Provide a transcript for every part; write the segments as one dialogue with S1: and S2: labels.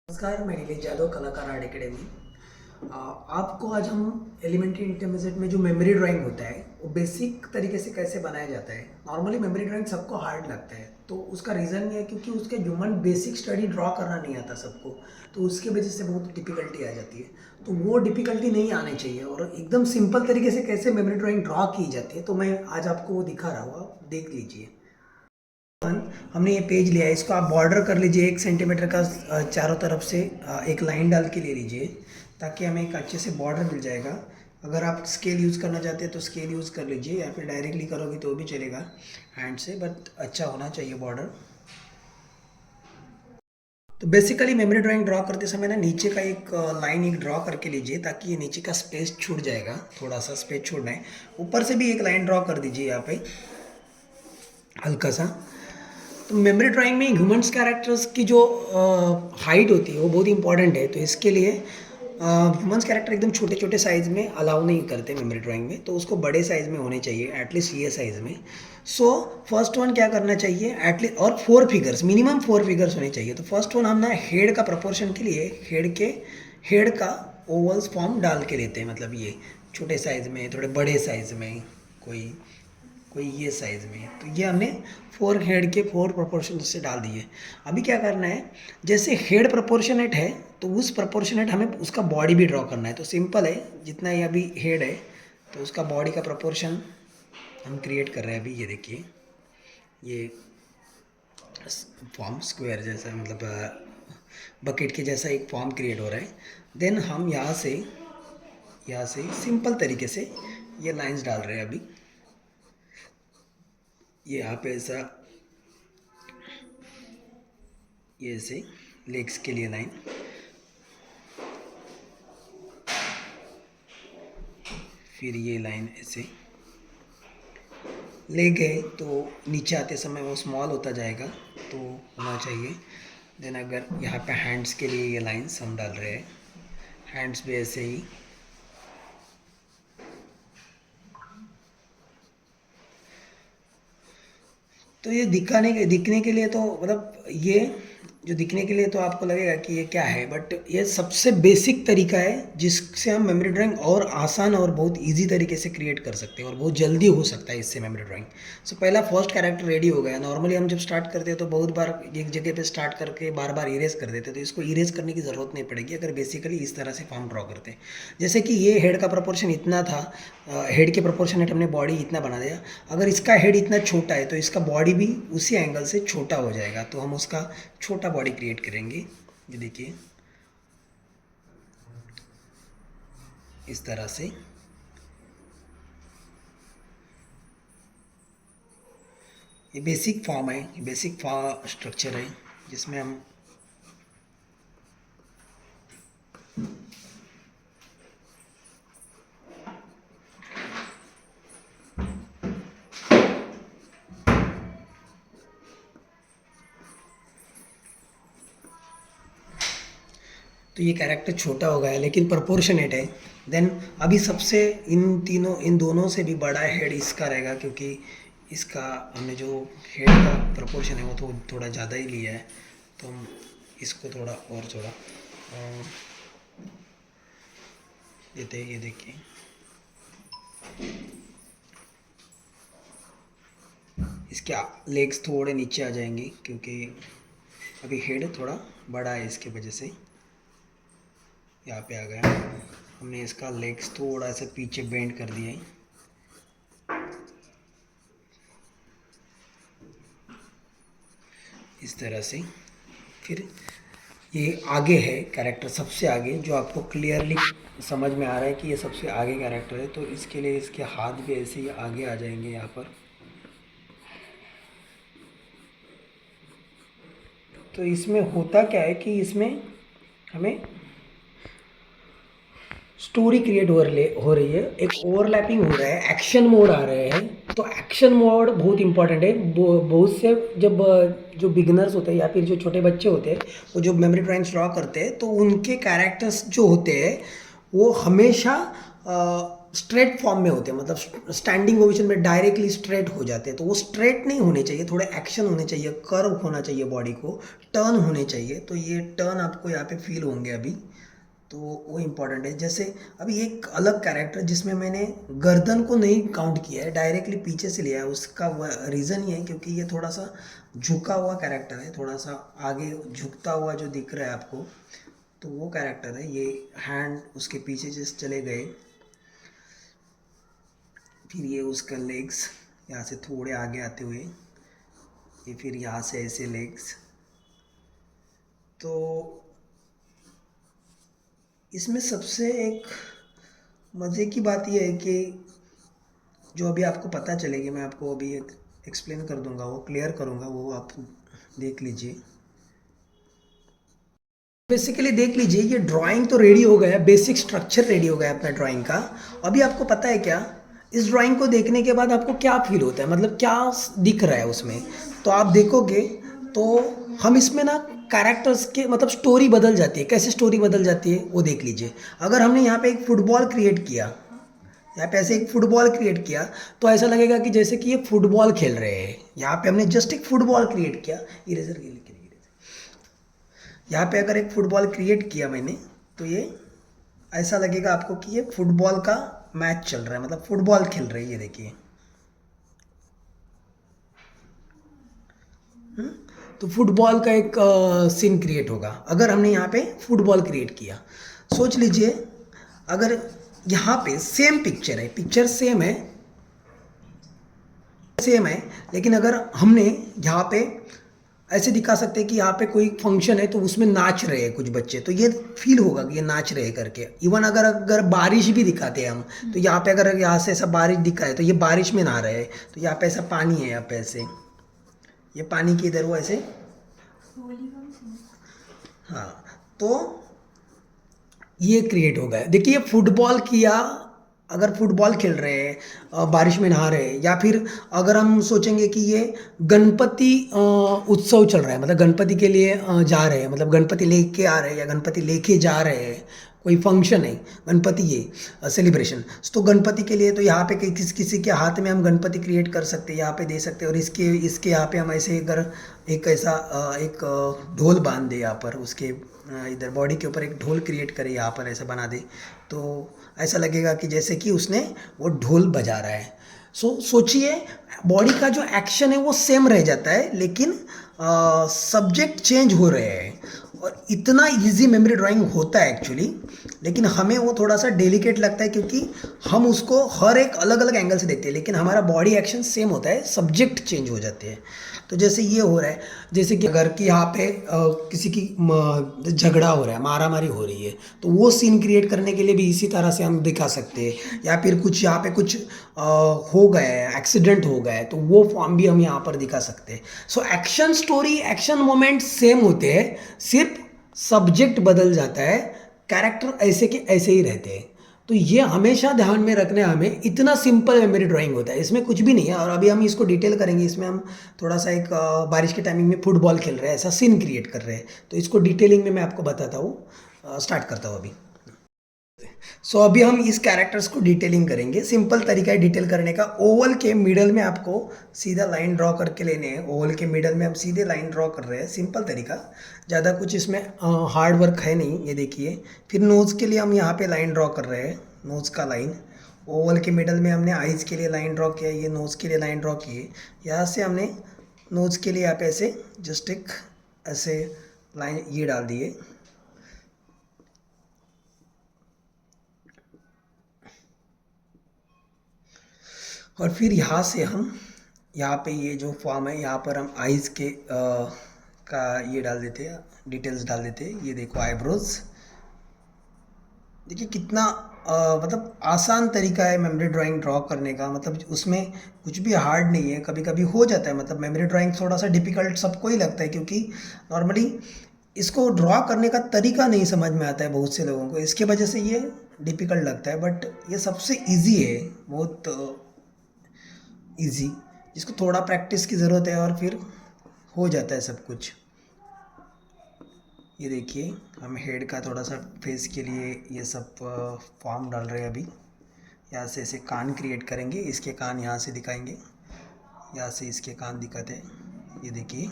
S1: नमस्कार, मैं नीलेश जादव कलाकार आर्ट एकेडमी। आपको आज हम एलिमेंट्री इंटरमीडिएट में जो मेमोरी ड्राइंग होता है वो बेसिक तरीके से कैसे बनाया जाता है। नॉर्मली मेमोरी ड्राइंग सबको हार्ड लगता है, तो उसका रीज़न ये है क्योंकि उसके ह्यूमन बेसिक स्टडी ड्रॉ करना नहीं आता सबको, तो उसकी वजह से बहुत डिफ़िकल्टी आ जाती है। तो वो डिफ़िकल्टी नहीं आनी चाहिए और एकदम सिंपल तरीके से कैसे मेमोरी ड्राइंग ड्रॉ की जाती है, तो मैं आज आपको वो दिखा रहा हूँ, आप देख लीजिए। हमने ये पेज लिया है, इसको आप बॉर्डर कर लीजिए 1 सेंटीमीटर का। चारों तरफ से एक लाइन डाल के ले लीजिए ताकि हमें एक अच्छे से बॉर्डर मिल जाएगा। अगर आप स्केल यूज़ करना चाहते हैं तो स्केल यूज़ कर लीजिए या फिर डायरेक्टली करोगे तो भी चलेगा हैंड से, बट अच्छा होना चाहिए बॉर्डर। तो बेसिकली मेमोरी ड्राइंग ड्रॉ करते समय ना नीचे का एक लाइन एक ड्रॉ करके लीजिए ताकि ये नीचे का स्पेस छूट जाएगा, थोड़ा सा स्पेस छोड़ना है। ऊपर से भी एक लाइन ड्रॉ कर दीजिए यहाँ पे हल्का सा। तो मेमोरी ड्राइंग में ह्यूमंस कैरेक्टर्स की जो हाइट होती है वो बहुत इंपॉर्टेंट है, तो इसके लिए ह्यूमंस कैरेक्टर एकदम छोटे छोटे साइज़ में अलाउ नहीं करते मेमोरी ड्राइंग में, तो उसको बड़े साइज़ में होने चाहिए, एटलीस्ट ये साइज़ में। सो फर्स्ट वन क्या करना चाहिए, एटलीस्ट और 4 फिगर्स, मिनिमम 4 फिगर्स होने चाहिए। तो फर्स्ट वन हम ना हेड का प्रपोर्शन के लिए हेड का ओवल्स फॉर्म डाल के लेते हैं, मतलब ये छोटे साइज़ में, थोड़े बड़े साइज़ में, कोई कोई ये साइज़ में। तो ये हमने 4 हेड के 4 प्रोपोर्शन से डाल दिए। अभी क्या करना है, जैसे हेड प्रोपोर्शनेट है तो उस प्रोपोर्शनेट हमें उसका बॉडी भी ड्रॉ करना है। तो सिंपल है, जितना ये अभी हेड है तो उसका बॉडी का प्रोपोर्शन हम क्रिएट कर रहे हैं। अभी ये देखिए, ये फॉर्म स्क्वायर जैसा, मतलब बकेट के जैसा एक फॉर्म क्रिएट हो रहा है। देन हम यहाँ से सिंपल तरीके से ये लाइंस डाल रहे हैं। अभी ये यहाँ पे ऐसा, ये ऐसे लेग्स के लिए लाइन, फिर ये लाइन ऐसे ले गए तो नीचे आते समय वो स्मॉल होता जाएगा, तो होना चाहिए। देन अगर यहाँ पे हैंड्स के लिए ये लाइंस हम डाल रहे हैं, हैंड्स भी ऐसे ही। तो ये दिखने के लिए तो मतलब ये जो दिखने के लिए तो आपको लगेगा कि ये क्या है, बट ये सबसे बेसिक तरीका है जिससे हम मेमोरी ड्राइंग और आसान और बहुत इजी तरीके से क्रिएट कर सकते हैं और बहुत जल्दी हो सकता है इससे मेमोरी ड्राइंग। सो पहला फर्स्ट कैरेक्टर रेडी हो गया। नॉर्मली हम जब स्टार्ट करते हैं तो बहुत बार एक जगह पे स्टार्ट करके बार बार इरेज कर देते हैं, तो इसको इरेज करने की ज़रूरत नहीं पड़ेगी अगर बेसिकली इस तरह से फॉर्म ड्रॉ करते हैं। जैसे कि ये हेड का प्रोपोर्शन इतना था, हेड के प्रोपोर्शनेट हमने बॉडी इतना बना दिया। अगर इसका हेड इतना छोटा है तो इसका बॉडी भी उसी एंगल से छोटा हो जाएगा, तो हम उसका छोटा बॉडी क्रिएट करेंगे। ये देखिए इस तरह से। ये बेसिक फॉर्म है, बेसिक फॉर्म स्ट्रक्चर है जिसमें हम तो ये कैरेक्टर छोटा हो गया है लेकिन प्रोपोर्शनेट है। देन अभी सबसे इन दोनों से भी बड़ा हेड इसका रहेगा, क्योंकि इसका हमने जो हेड का प्रोपोर्शन है वो तो थोड़ा ज़्यादा ही लिया है, तो हम इसको थोड़ा और थोड़ा देते हैं। ये देखिए, इसके लेग्स थोड़े नीचे आ जाएंगे क्योंकि अभी हेड थोड़ा बड़ा है, इसके वजह से यहाँ पे आ गया। हमने इसका लेग्स थोड़ा सा पीछे बेंड कर दिया है, इस तरह से। फिर ये आगे है कैरेक्टर, सबसे आगे, जो आपको क्लियरली समझ में आ रहा है कि ये सबसे आगे कैरेक्टर है, तो इसके लिए इसके हाथ भी ऐसे ही आगे आ जाएंगे यहाँ पर। तो इसमें होता क्या है कि इसमें हमें स्टोरी क्रिएट हो रही है, एक ओवरलैपिंग हो रहा है, एक्शन मोड आ रहे हैं। तो एक्शन मोड बहुत इंपॉर्टेंट है। बहुत से जब जो बिगनर्स होते हैं या फिर जो छोटे बच्चे होते हैं वो जो मेमोरी ड्राइंग्स ड्रॉ करते हैं, तो उनके कैरेक्टर्स जो होते हैं वो हमेशा स्ट्रेट फॉर्म में होते हैं, मतलब स्टैंडिंग पोजिशन में डायरेक्टली स्ट्रेट हो जाते हैं, तो वो स्ट्रेट नहीं होने चाहिए, थोड़े एक्शन होने चाहिए, कर्व होना चाहिए, बॉडी को टर्न होने चाहिए। तो ये टर्न आपको यहाँ पे फील होंगे अभी, तो वो इम्पॉर्टेंट है। जैसे अभी एक अलग कैरेक्टर जिसमें मैंने गर्दन को नहीं काउंट किया है, डायरेक्टली पीछे से लिया है, उसका रीज़न ये है क्योंकि ये थोड़ा सा झुका हुआ कैरेक्टर है, थोड़ा सा आगे झुकता हुआ जो दिख रहा है आपको, तो वो कैरेक्टर है। ये हैंड उसके पीछे जस्ट चले गए, फिर ये उसका लेग्स यहाँ से थोड़े आगे आते हुए, ये फिर यहाँ से ऐसे लेग्स। तो इसमें सबसे एक मज़े की बात यह है कि जो अभी आपको पता चलेगी, मैं आपको अभी एक एक्सप्लेन कर दूंगा, वो क्लियर करूंगा, वो आप देख लीजिए। बेसिकली देख लीजिए, ये ड्राइंग तो रेडी हो गया, बेसिक स्ट्रक्चर रेडी हो गया अपना ड्राइंग का। अभी आपको पता है क्या, इस ड्राइंग को देखने के बाद आपको क्या फील होता है, मतलब क्या दिख रहा है उसमें, तो आप देखोगे तो हम इसमें ना कैरेक्टर्स के मतलब स्टोरी बदल जाती है। कैसे स्टोरी बदल जाती है वो देख लीजिए। अगर हमने यहाँ पे एक फुटबॉल क्रिएट किया, यहाँ पे ऐसे एक फुटबॉल क्रिएट किया, तो ऐसा लगेगा कि जैसे कि ये फुटबॉल खेल रहे हैं। यहाँ पे हमने जस्ट एक फुटबॉल क्रिएट किया, इरेजर के लिए, यहाँ पे अगर एक फुटबॉल क्रिएट किया मैंने, तो ये ऐसा लगेगा आपको कि ये फुटबॉल का मैच चल रहा है, मतलब फुटबॉल खेल रहे हैं, ये देखिए। तो फुटबॉल का एक सीन क्रिएट होगा अगर हमने यहाँ पे फुटबॉल क्रिएट किया। सोच लीजिए, अगर यहाँ पे सेम पिक्चर है, पिक्चर सेम है, लेकिन अगर हमने यहाँ पे ऐसे दिखा सकते हैं कि यहाँ पे कोई फंक्शन है, तो उसमें नाच रहे हैं कुछ बच्चे, तो ये फील होगा कि ये नाच रहे हैं करके। इवन अगर अगर बारिश भी दिखाते हैं हम, तो यहाँ पे अगर यहाँ से ऐसा बारिश दिखा है, तो ये बारिश में नहा रहे हैं, तो यहाँ पे ऐसा पानी है, यहाँ पे ऐसे ये पानी की इधर वो ऐसे, हाँ, तो ये क्रिएट हो गया। देखिए ये फुटबॉल किया, अगर फुटबॉल खेल रहे हैं, बारिश में नहा रहे हैं, या फिर अगर हम सोचेंगे कि ये गणपति उत्सव चल रहा है, मतलब गणपति के लिए जा रहे हैं, मतलब गणपति लेके आ रहे हैं या गणपति लेके जा रहे हैं, कोई फंक्शन है गणपति ये सेलिब्रेशन, तो गणपति के लिए तो यहाँ पे किसी के हाथ में हम गणपति क्रिएट कर सकते हैं, यहाँ पे दे सकते हैं, और इसके इसके यहाँ पे हम ऐसे अगर एक ऐसा एक ढोल बांध दे यहाँ पर, उसके इधर बॉडी के ऊपर एक ढोल क्रिएट करे, यहाँ पर ऐसा बना दे, तो ऐसा लगेगा कि जैसे कि उसने वो ढोल बजा रहा है। सोचिए, बॉडी का जो एक्शन है वो सेम रह जाता है, लेकिन सब्जेक्ट चेंज हो रहे हैं। और इतना इजी मेमोरी ड्राइंग होता है एक्चुअली, लेकिन हमें वो थोड़ा सा डेलिकेट लगता है क्योंकि हम उसको हर एक अलग अलग एंगल से देखते हैं, लेकिन हमारा बॉडी एक्शन सेम होता है, सब्जेक्ट चेंज हो जाते हैं। तो जैसे ये हो रहा है, जैसे कि अगर कि यहाँ पे किसी की झगड़ा हो रहा है, मारामारी हो रही है, तो वो सीन क्रिएट करने के लिए भी इसी तरह से हम दिखा सकते हैं। या फिर कुछ यहाँ पे कुछ हो गया है, एक्सीडेंट हो गया है, तो वो फॉर्म भी हम यहाँ पर दिखा सकते हैं। So action story, action moment same होते हैं, सिर्फ सब्जेक्ट बदल जाता है, कैरेक्टर ऐसे के ऐसे ही रहते हैं। तो ये हमेशा ध्यान में रखना है हमें। इतना सिंपल मेमोरी ड्राइंग होता है, इसमें कुछ भी नहीं है। और अभी हम इसको डिटेल करेंगे, इसमें हम थोड़ा सा एक बारिश के टाइमिंग में फुटबॉल खेल रहे हैं, ऐसा सीन क्रिएट कर रहे हैं, तो इसको डिटेलिंग में मैं आपको बताता हूँ। स्टार्ट करता हूँ अभी। सो अभी हम इस कैरेक्टर्स को डिटेलिंग करेंगे। सिंपल तरीका है डिटेल करने का। ओवल के मिडल में आपको सीधा लाइन ड्रॉ करके लेने हैं। ओवल के मिडल में हम सीधे लाइन ड्रॉ कर रहे हैं, सिंपल तरीका, ज़्यादा कुछ इसमें हार्ड वर्क है नहीं। ये देखिए, फिर नोज़ के लिए हम यहाँ पे लाइन ड्रॉ कर रहे हैं, नोज़ का लाइन। ओवल के मिडल में हमने आइज़ के लिए लाइन ड्रॉ किया, ये नोज़ के लिए लाइन ड्रॉ किए। यहाँ से हमने नोज़ के लिए यहाँ पे ऐसे जस्ट एक ऐसे लाइन ये डाल दिए। और फिर यहाँ से हम यहाँ पे ये जो फॉर्म है, यहाँ पर हम आइज़ के का ये डाल देते हैं, डिटेल्स डाल देते हैं। ये देखो आईब्रोज, देखिए कितना मतलब आसान तरीका है मेमोरी ड्राइंग ड्रॉ करने का। मतलब उसमें कुछ भी हार्ड नहीं है। कभी कभी हो जाता है, मतलब मेमोरी ड्राइंग थोड़ा सा डिफ़िकल्ट सबको ही लगता है, क्योंकि नॉर्मली इसको ड्रॉ करने का तरीका नहीं समझ में आता है बहुत से लोगों को, इसके वजह से ये डिफ़िकल्ट लगता है। बट ये सबसे ईजी है, बहुत इजी, जिसको थोड़ा प्रैक्टिस की ज़रूरत है और फिर हो जाता है सब कुछ। ये देखिए, हम हेड का थोड़ा सा फेस के लिए ये सब फॉर्म डाल रहे हैं अभी। यहाँ से ऐसे कान क्रिएट करेंगे, इसके कान यहाँ से दिखाएंगे, यहाँ से इसके कान दिखाते हैं, ये देखिए।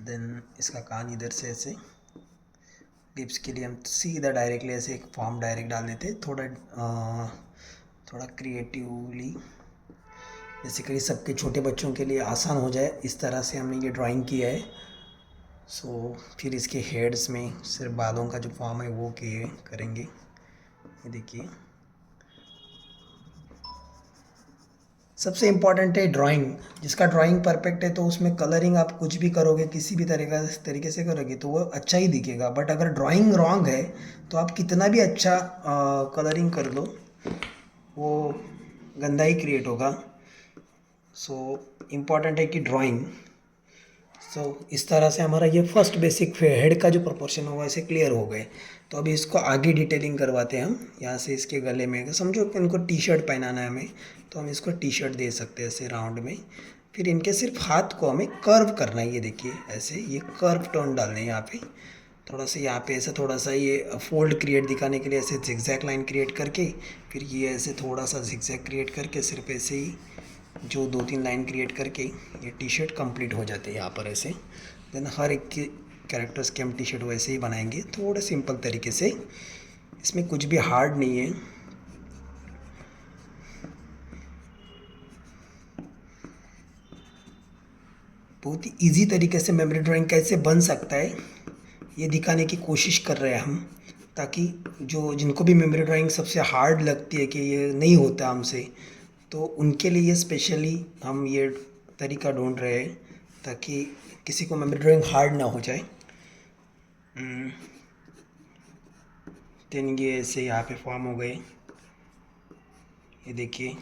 S1: देन इसका कान इधर से ऐसे, लिप्स के लिए हम सीधा डायरेक्टली ऐसे एक फॉर्म डायरेक्ट डाल देते हैं, थोड़ा क्रिएटिवली, बेसिकली सबके छोटे बच्चों के लिए आसान हो जाए, इस तरह से हमने ये ड्राइंग किया है। सो फिर इसके हेड्स में सिर्फ बालों का जो फॉर्म है वो किए करेंगे, ये देखिए। सबसे इम्पॉर्टेंट है ड्राइंग, जिसका ड्राइंग परफेक्ट है तो उसमें कलरिंग आप कुछ भी करोगे, किसी भी तरीके से करोगे तो वो अच्छा ही दिखेगा। बट अगर ड्राइंग रॉन्ग है तो आप कितना भी अच्छा कलरिंग कर लो, वो गंदा ही क्रिएट होगा। सो इम्पॉर्टेंट है कि ड्राइंग। सो इस तरह से हमारा ये फर्स्ट बेसिक हेड का जो प्रोपोर्शन होगा ऐसे क्लियर हो गए। तो अभी इसको आगे डिटेलिंग करवाते हैं हम। यहाँ से इसके गले में समझो कि इनको टी शर्ट पहनाना है हमें, तो हम इसको टी शर्ट दे सकते हैं ऐसे राउंड में। फिर इनके सिर्फ हाथ को हमें कर्व करना है, ये देखिए ऐसे, ये कर्व टोन डालने हैं यहाँ पे। थोड़ा सा यहाँ पे ऐसा थोड़ा सा ये फोल्ड क्रिएट दिखाने के लिए ऐसे जिगजैग लाइन क्रिएट करके, फिर ये ऐसे थोड़ा सा जिगजैग क्रिएट करके, सिर्फ ऐसे ही जो 2-3 लाइन क्रिएट करके ये टी शर्ट कंप्लीट हो जाते हैं यहाँ पर ऐसे। देन हर एक के कैरेक्टर्स के हम टी शर्ट वैसे ही बनाएंगे, थोड़े सिंपल तरीके से, इसमें कुछ भी हार्ड नहीं है। बहुत ही ईजी तरीके से मेमोरी ड्राइंग कैसे बन सकता है ये दिखाने की कोशिश कर रहे हैं हम, ताकि जो जिनको भी मेमोरी ड्राइंग सबसे हार्ड लगती है कि ये नहीं होता हमसे, तो उनके लिए स्पेशली हम ये तरीका ढूंढ रहे हैं ताकि किसी को मेमोरी ड्राइंग हार्ड ना हो जाए। देन ये ऐसे यहाँ पे फॉर्म हो गए, ये देखिए।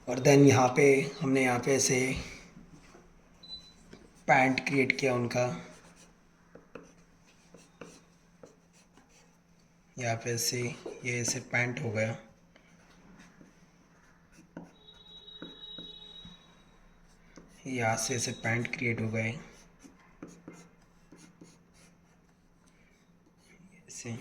S1: और देन यहाँ पे हमने यहाँ पे ऐसे पैंट क्रिएट किया उनका, यहाँ पे ऐसे ये ऐसे पैंट हो गया। यहाँ से ऐसे पैंट क्रिएट हो गए ऐसे।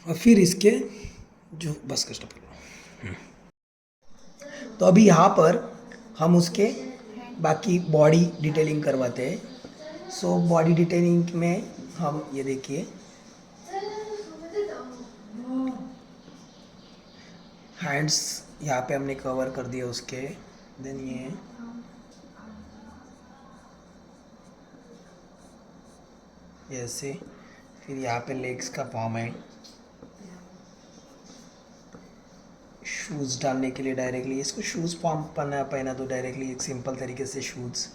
S1: और फिर इसके जो बस का स्टॉप। तो अभी यहाँ पर हम उसके बाकी बॉडी डिटेलिंग करवाते हैं। सो बॉडी डिटेलिंग में हम ये देखिए, हैंड्स यहाँ पे हमने कवर कर दिया उसके। देन ये ऐसे, फिर यहाँ पे लेग्स का फॉर्म है। शूज़ डालने के लिए डायरेक्टली इसको शूज़ फॉर्म पहना दो डायरेक्टली, एक सिंपल तरीके से शूज़।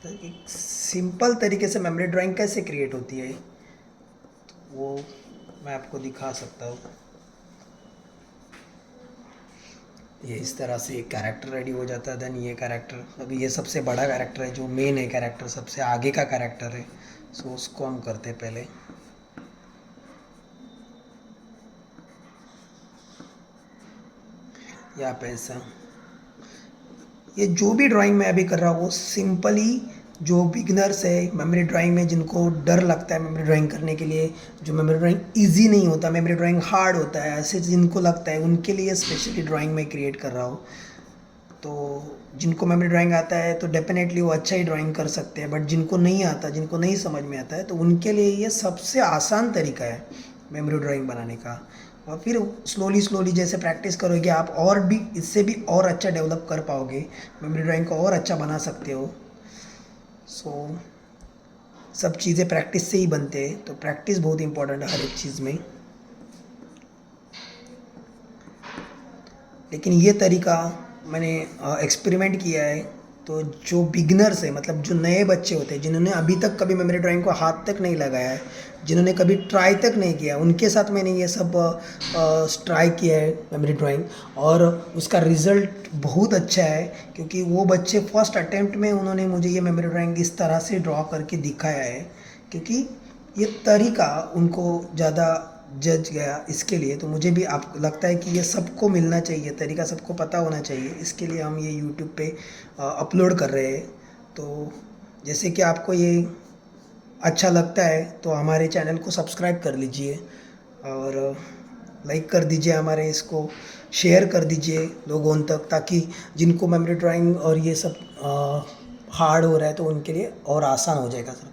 S1: तो एक सिंपल तरीके से मेमोरी ड्राइंग कैसे क्रिएट होती है तो वो मैं आपको दिखा सकता हूँ। ये इस तरह से एक कैरेक्टर रेडी हो जाता है। देन ये कैरेक्टर, अभी ये सबसे बड़ा कैरेक्टर है, जो मेन है कैरेक्टर, सबसे आगे का कैरेक्टर है। सो उसको हम करते हैं पहले। यहाँ पे ऐसा, ये जो भी ड्राइंग मैं अभी कर रहा हूँ वो सिंपली, जो बिगनर्स है मेमोरी ड्राइंग में, जिनको डर लगता है मेमोरी ड्राइंग करने के लिए, जो मेमोरी ड्राइंग इजी नहीं होता, मेमोरी ड्राइंग हार्ड होता है, ऐसे जिनको लगता है उनके लिए स्पेशली ड्राइंग में क्रिएट कर रहा हूँ। तो जिनको मेमोरी ड्राइंग आता है तो डेफिनेटली वो अच्छा ही ड्राइंग कर सकते हैं, बट जिनको नहीं आता, जिनको नहीं समझ में आता है, तो उनके लिए ये सबसे आसान तरीका है मेमोरी ड्राइंग बनाने का। और फिर स्लोली जैसे प्रैक्टिस करोगे आप, और भी इससे भी और अच्छा डेवलप कर पाओगे, मेमोरी ड्राइंग को और अच्छा बना सकते हो। सो सब चीज़ें प्रैक्टिस से ही बनते हैं, तो प्रैक्टिस बहुत इंपॉर्टेंट है हर एक चीज़ में। लेकिन ये तरीका मैंने एक्सपेरिमेंट किया है, तो जो बिगनर्स है, मतलब जो नए बच्चे होते हैं, जिन्होंने अभी तक कभी मेमोरी ड्राइंग को हाथ तक नहीं लगाया है, जिन्होंने कभी ट्राई तक नहीं किया, उनके साथ मैंने ये सब ट्राई किया है मेमोरी ड्राइंग, और उसका रिज़ल्ट बहुत अच्छा है। क्योंकि वो बच्चे फर्स्ट अटेम्प्ट में उन्होंने मुझे ये मेमोरी ड्राइंग इस तरह से ड्रॉ करके दिखाया है, क्योंकि ये तरीका उनको ज़्यादा जज गया इसके लिए। तो मुझे भी आप लगता है कि ये सबको मिलना चाहिए, तरीका सबको पता होना चाहिए, इसके लिए हम ये यूट्यूब पे अपलोड कर रहे हैं। तो जैसे कि आपको ये अच्छा लगता है तो हमारे चैनल को सब्सक्राइब कर लीजिए और लाइक कर दीजिए, हमारे इसको शेयर कर दीजिए लोगों तक, ताकि जिनको मेमोरी ड्राइंग और ये सब हार्ड हो रहा है तो उनके लिए और आसान हो जाएगा सर।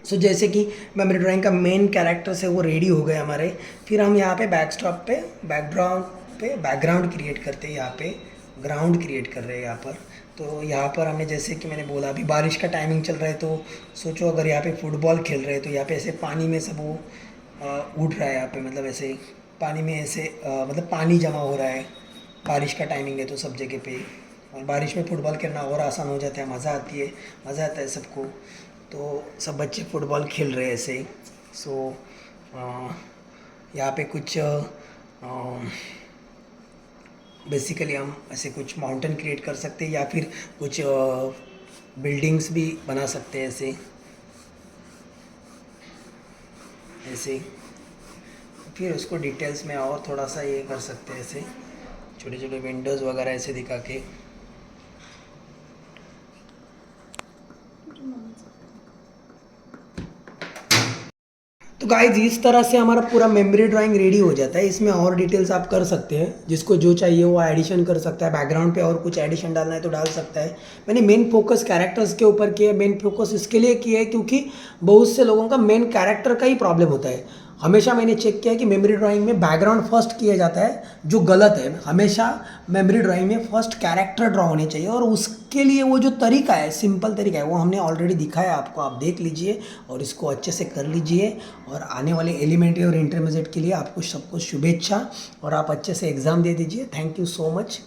S1: सो जैसे कि मेमोरी ड्राइंग का मेन कैरेक्टर्स है वो रेडी हो गए हमारे। फिर हम यहाँ पे बैकस्टॉप पे बैकग्राउंड क्रिएट करते हैं, यहाँ पे ग्राउंड क्रिएट कर रहे हैं यहाँ पर। तो यहाँ पर हमें, जैसे कि मैंने बोला, अभी बारिश का टाइमिंग चल रहा है, तो सोचो अगर यहाँ पे फुटबॉल खेल रहे हैं तो यहाँ पे ऐसे पानी में सब वो उड़ रहा है यहाँ पे, मतलब ऐसे पानी में ऐसे मतलब पानी जमा हो रहा है। बारिश का टाइमिंग है तो सब जगह पे, और बारिश में फुटबॉल खेलना और आसान हो जाता है, मज़ा आती है, मज़ा आता है सबको। तो सब बच्चे फुटबॉल खेल रहे हैं ऐसे। सो यहाँ पे कुछ बेसिकली हम ऐसे कुछ माउंटेन क्रिएट कर सकते हैं, या फिर कुछ बिल्डिंग्स भी बना सकते हैं ऐसे ऐसे। फिर उसको डिटेल्स में और थोड़ा सा ये कर सकते हैं, ऐसे छोटे छोटे विंडोज़ वगैरह ऐसे दिखा के। तो गाइज इस तरह से हमारा पूरा मेमोरी ड्राइंग रेडी हो जाता है। इसमें और डिटेल्स आप कर सकते हैं, जिसको जो चाहिए वो एडिशन कर सकता है। बैकग्राउंड पे और कुछ एडिशन डालना है तो डाल सकता है। मैंने मेन फोकस कैरेक्टर्स के ऊपर किया है। मेन फोकस इसके लिए किया है क्योंकि बहुत से लोगों का मेन कैरेक्टर का ही प्रॉब्लम होता है। हमेशा मैंने चेक किया है कि मेमोरी ड्राइंग में बैकग्राउंड फर्स्ट किया जाता है, जो गलत है। हमेशा मेमोरी ड्राइंग में फर्स्ट कैरेक्टर ड्रॉ होने चाहिए, और उसके लिए वो जो तरीका है, सिंपल तरीका है, वो हमने ऑलरेडी दिखाया आपको, आप देख लीजिए और इसको अच्छे से कर लीजिए। और आने वाले एलिमेंट्री और इंटरमीडिएट के लिए आपको सबको शुभेच्छा, और आप अच्छे से एग्ज़ाम दे दीजिए। Thank you so much.